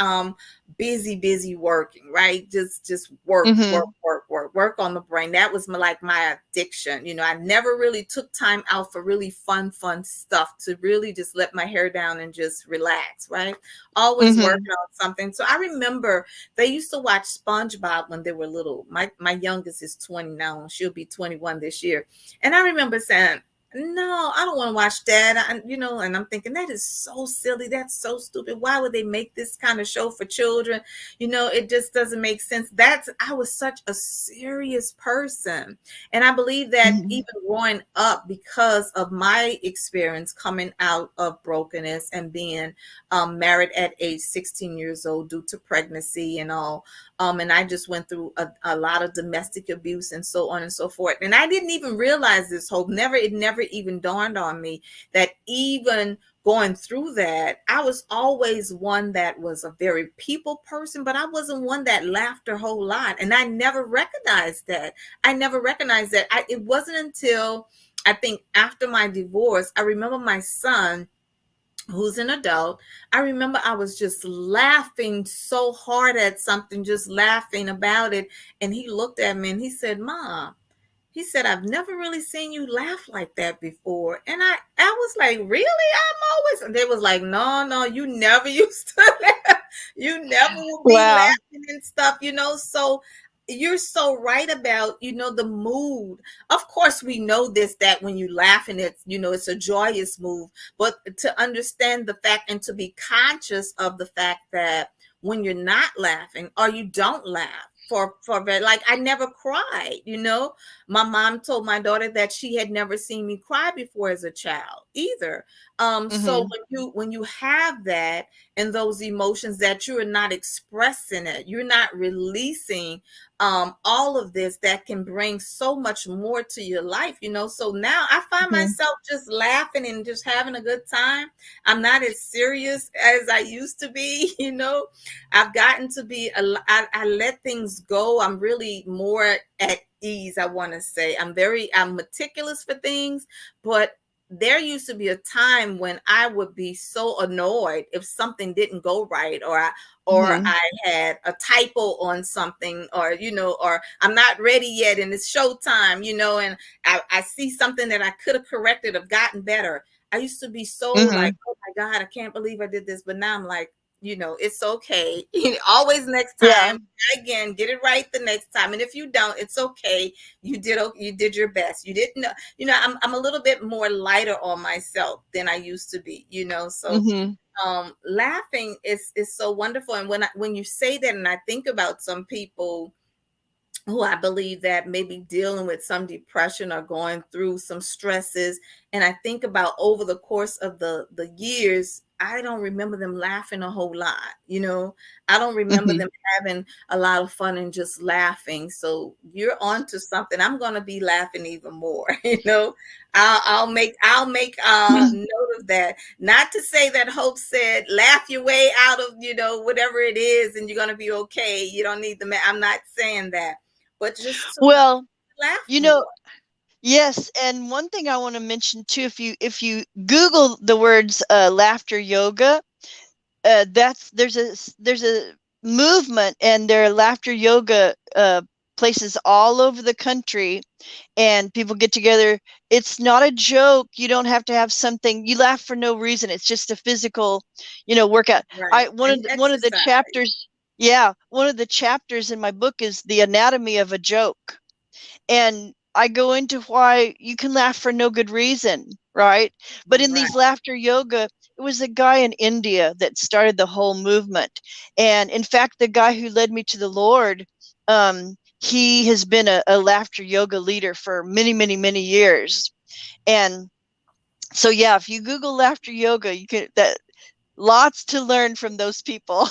busy working, right? Just work, work, Mm-hmm, work, work, work on the brain. That was my addiction. I never really took time out for really fun stuff, to really just let my hair down and just relax, right? Always mm-hmm, working on something. So I remember they used to watch SpongeBob when they were little. My youngest is 20 now, and she'll be 21 this year. And I remember saying, no, I don't want to watch that. And I'm thinking, that is so silly. That's so stupid. Why would they make this kind of show for children? It just doesn't make sense. I was such a serious person. And I believe that mm-hmm, even growing up, because of my experience coming out of brokenness and being married at age 16 years old due to pregnancy and all, and I just went through a lot of domestic abuse and so on and so forth. And I didn't even realize this, Hope. It never even dawned on me that even going through that, I was always one that was a very people person, but I wasn't one that laughed a whole lot. And I never recognized that. It wasn't until I think after my divorce, I remember my son, who's an adult. I remember I was just laughing so hard at something, just laughing about it. And he looked at me and he said, "Mom," he said, "I've never really seen you laugh like that before." And I was like, "Really? I'm always," and they was like, "No, no, you never used to laugh. You never will be wow. laughing and stuff, So you're so right about, the mood. Of course, we know this, that when you laugh and it's a joyous mood, but to understand the fact and to be conscious of the fact that when you're not laughing or you don't laugh, for very, like, I never cried. My mom told my daughter that she had never seen me cry before as a child either. So Mm-hmm, when you have that and those emotions, that you are not expressing it, you're not releasing all of this, that can bring so much more to your life. So now I find mm-hmm, myself just laughing and just having a good time. I'm not as serious as I used to be. I've gotten to be I let things go. I'm really more at ease, I want to say. I'm meticulous for things, but there used to be a time when I would be so annoyed if something didn't go right, or mm-hmm, I had a typo on something, or I'm not ready yet and it's showtime, and I see something that I could have corrected or gotten better. I used to be so mm-hmm. like, "Oh my God, I can't believe I did this." But now I'm like, it's okay. Always next Yeah. time, try again, get it right the next time. And if you don't, it's okay. You did your best. You didn't know, I'm a little bit more lighter on myself than I used to be, so Mm-hmm, laughing is so wonderful. And when you say that, and I think about some people who I believe that may be dealing with some depression or going through some stresses. And I think about over the course of the years, I don't remember them laughing a whole lot. I don't remember mm-hmm. them having a lot of fun and just laughing. So you're onto something. I'm going to be laughing even more. I'll make note of that. Not to say that Hope said laugh your way out of whatever it is, and you're going to be okay. You don't need the. I'm not saying that, but just to Well, laugh you know, more. yes, and one thing I want to mention too, if you Google the words laughter yoga, there's a movement, and there are laughter yoga places all over the country, and people get together. It's not a joke. You don't have to have something. You laugh for no reason. It's just a physical, workout. Right. I one of And the, one of the exercise. chapters, yeah, one of the chapters in my book is the anatomy of a joke. And I go into why you can laugh for no good reason, right? But in Right. these laughter yoga, it was a guy in India that started the whole movement. And in fact, the guy who led me to the Lord, he has been a laughter yoga leader for many, many, many years. And so, yeah, if you Google laughter yoga, you can that lots to learn from those people.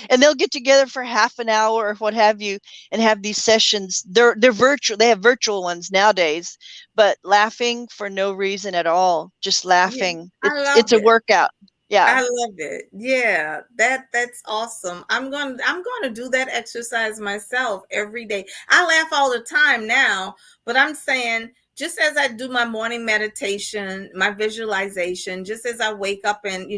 And they'll get together for half an hour or what have you and have these sessions. They're virtual. They have virtual ones nowadays, but laughing for no reason at all, just Yeah, laughing. I It's love a it. workout. Yeah. I love it. Yeah, that's awesome. I'm going to do that exercise myself every day. I laugh all the time now, but I'm saying just as I do my morning meditation, my visualization, just as I wake up and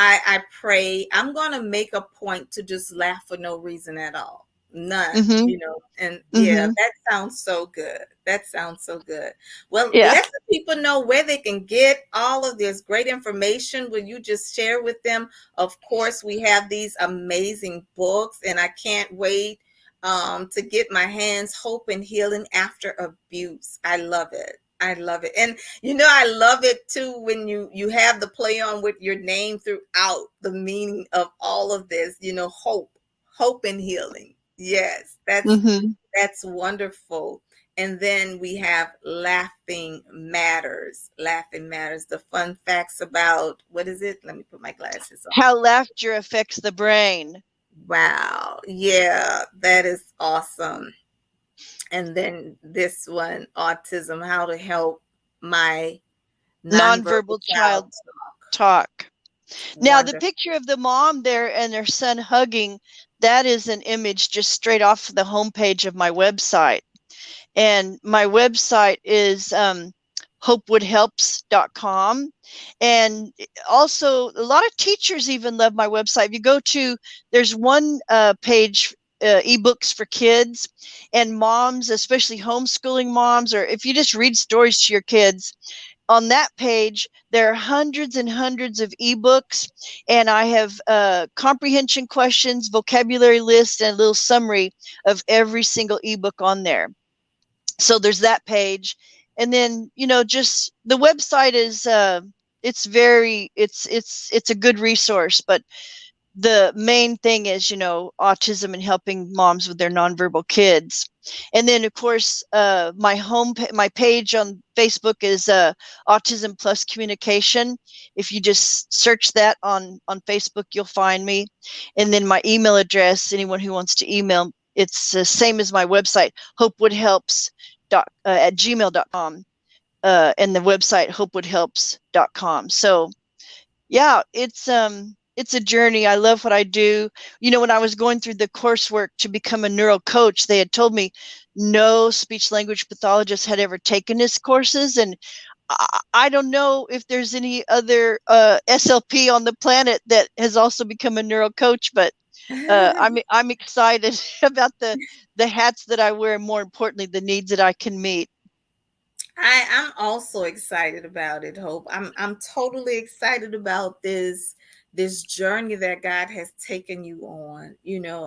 I pray, I'm going to make a point to just laugh for no reason at all. None, Mhm. and yeah, Mhm. that sounds so good. That sounds so good. Well, Yeah. let the people know where they can get all of this great information. Will you just share with them? Of course, we have these amazing books, and I can't wait to get my hands Hope and Healing After Abuse. I love it. I love it. And I love it too when you have the play on with your name throughout the meaning of all of this, hope and healing. Yes, Mhm. that's wonderful. And then we have Laughing Matters. Laughing Matters. The fun facts about what is it? Let me put my glasses on. How laughter affects the brain. Wow. Yeah, that is awesome. And then this one, Autism, how to help my nonverbal Nonverbal child child talk. talk. Now, the Wonderful. picture of the mom there and their son hugging, that is an image just straight off the homepage of my website. And my website is hopewoodhelps.com. And also, a lot of teachers even love my website. If you go to, there's one page, ebooks for kids and moms, especially homeschooling moms, or if you just read stories to your kids. On that page, there are hundreds and hundreds of ebooks, and I have comprehension questions, vocabulary lists, and a little summary of every single ebook on there. So there's that page. And then just the website is it's a good resource, but the main thing is autism and helping moms with their nonverbal kids. And then of course my page on Facebook is Autism Plus Communication. If you just search that on Facebook, you'll find me. And then my email address, anyone who wants to email, it's the same as my website, hopewoodhelps at gmail.com, and the website hopewoodhelps.com. So yeah, it's a journey. I love what I do. When I was going through the coursework to become a neuro coach, they had told me no speech language pathologist had ever taken this courses. And I don't know if there's any other SLP on the planet that has also become a neuro coach, but I'm excited about the hats that I wear, and more importantly, the needs that I can meet. I'm also excited about it, Hope. I'm totally excited about this journey that God has taken you on,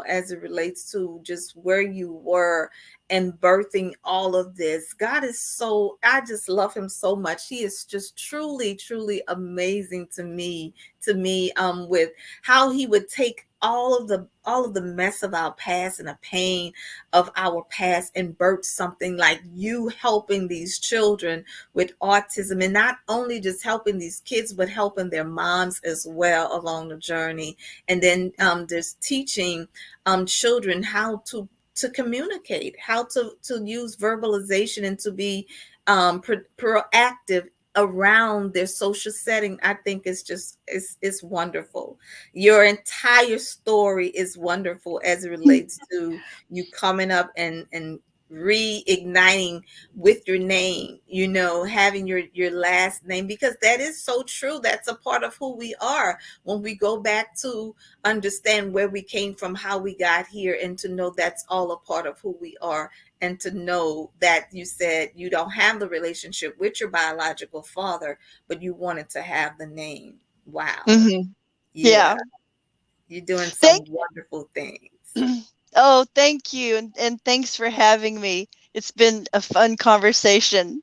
as it relates to just where you were and birthing all of this. God is I just love him so much. He is just truly, truly amazing to me, with how he would take all of the mess of our past and the pain of our past and birth something like you helping these children with autism, and not only just helping these kids but helping their moms as well along the journey. And then just teaching children how to communicate, how to use verbalization and to be proactive around their social setting. I think it's wonderful. Your entire story is wonderful as it relates to you coming up and reigniting with your name, having your last name, because that is so true. That's a part of who we are when we go back to understand where we came from, how we got here, and to know that's all a part of who we are. And to know that you said you don't have the relationship with your biological father, but you wanted to have the name. Wow. Mm-hmm. Yeah, Yeah. you're doing Thank some wonderful things. Oh, thank you. And thanks for having me. It's been a fun conversation.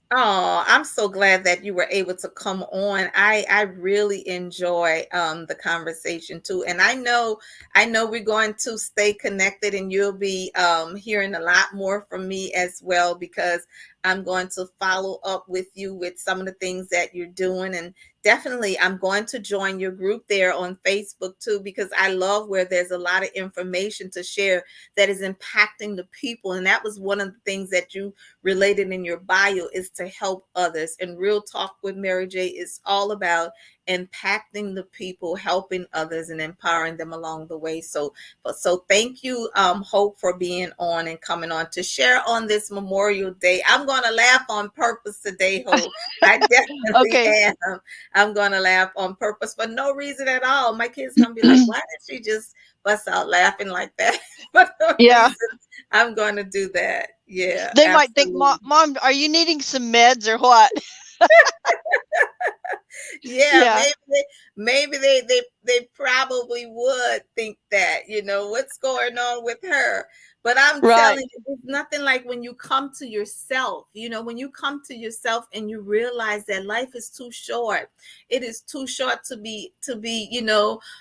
Oh, I'm so glad that you were able to come on. I really enjoy the conversation too. And I know we're going to stay connected, and you'll be hearing a lot more from me as well, because I'm going to follow up with you with some of the things that you're doing. And definitely I'm going to join your group there on Facebook too, because I love where there's a lot of information to share that is impacting the people. And that was one of the things that you related in your bio, is to help others. And Real Talk with Mary J is all about impacting the people, helping others, and empowering them along the way. So thank you, Hope, for being on and coming on to share on this Memorial Day. I'm going to laugh on purpose today, Hope. I definitely Okay. am. I'm going to laugh on purpose for no reason at all. My kids going to be like, why did she just bust out laughing like that? For no Yeah. reason. I'm going to do that. Yeah, They might think, absolutely. Mom, are you needing some meds or what? Yeah, Yeah. maybe they probably would think that, what's going on with her. But I'm Right. telling you, there's nothing like when you come to yourself, when you come to yourself and you realize that life is too short. It is too short to be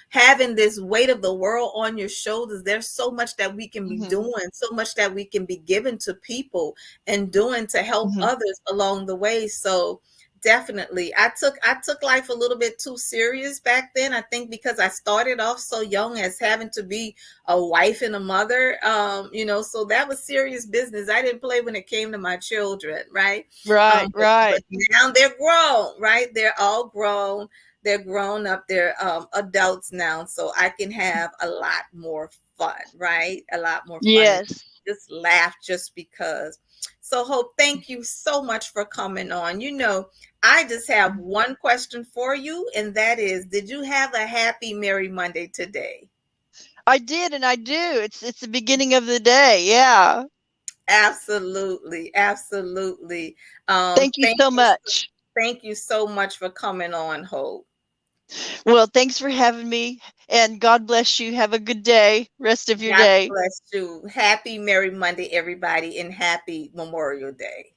having this weight of the world on your shoulders. There's so much that we can be Hmm. doing, so much that we can be giving to people and doing to help Hmm. others along the way. So definitely. I took life a little bit too serious back then. I think because I started off so young as having to be a wife and a mother. So that was serious business. I didn't play when it came to my children, right? Right. But Right. now they're grown, right? They're all grown. They're grown up. They're adults now, so I can have a lot more fun, right? A lot more fun, and Yes. just laugh just because. So, Hope, thank you so much for coming on. I just have one question for you, and that is, did you have a happy Merry Monday today? I did, and I do. It's the beginning of the day. Yeah. Absolutely, absolutely. Thank you Thank so you, much. thank you so much for coming on, Hope. Well, thanks for having me, and God bless you. Have a good day, rest of your God day. bless you. Happy Merry Monday, everybody, and happy Memorial Day.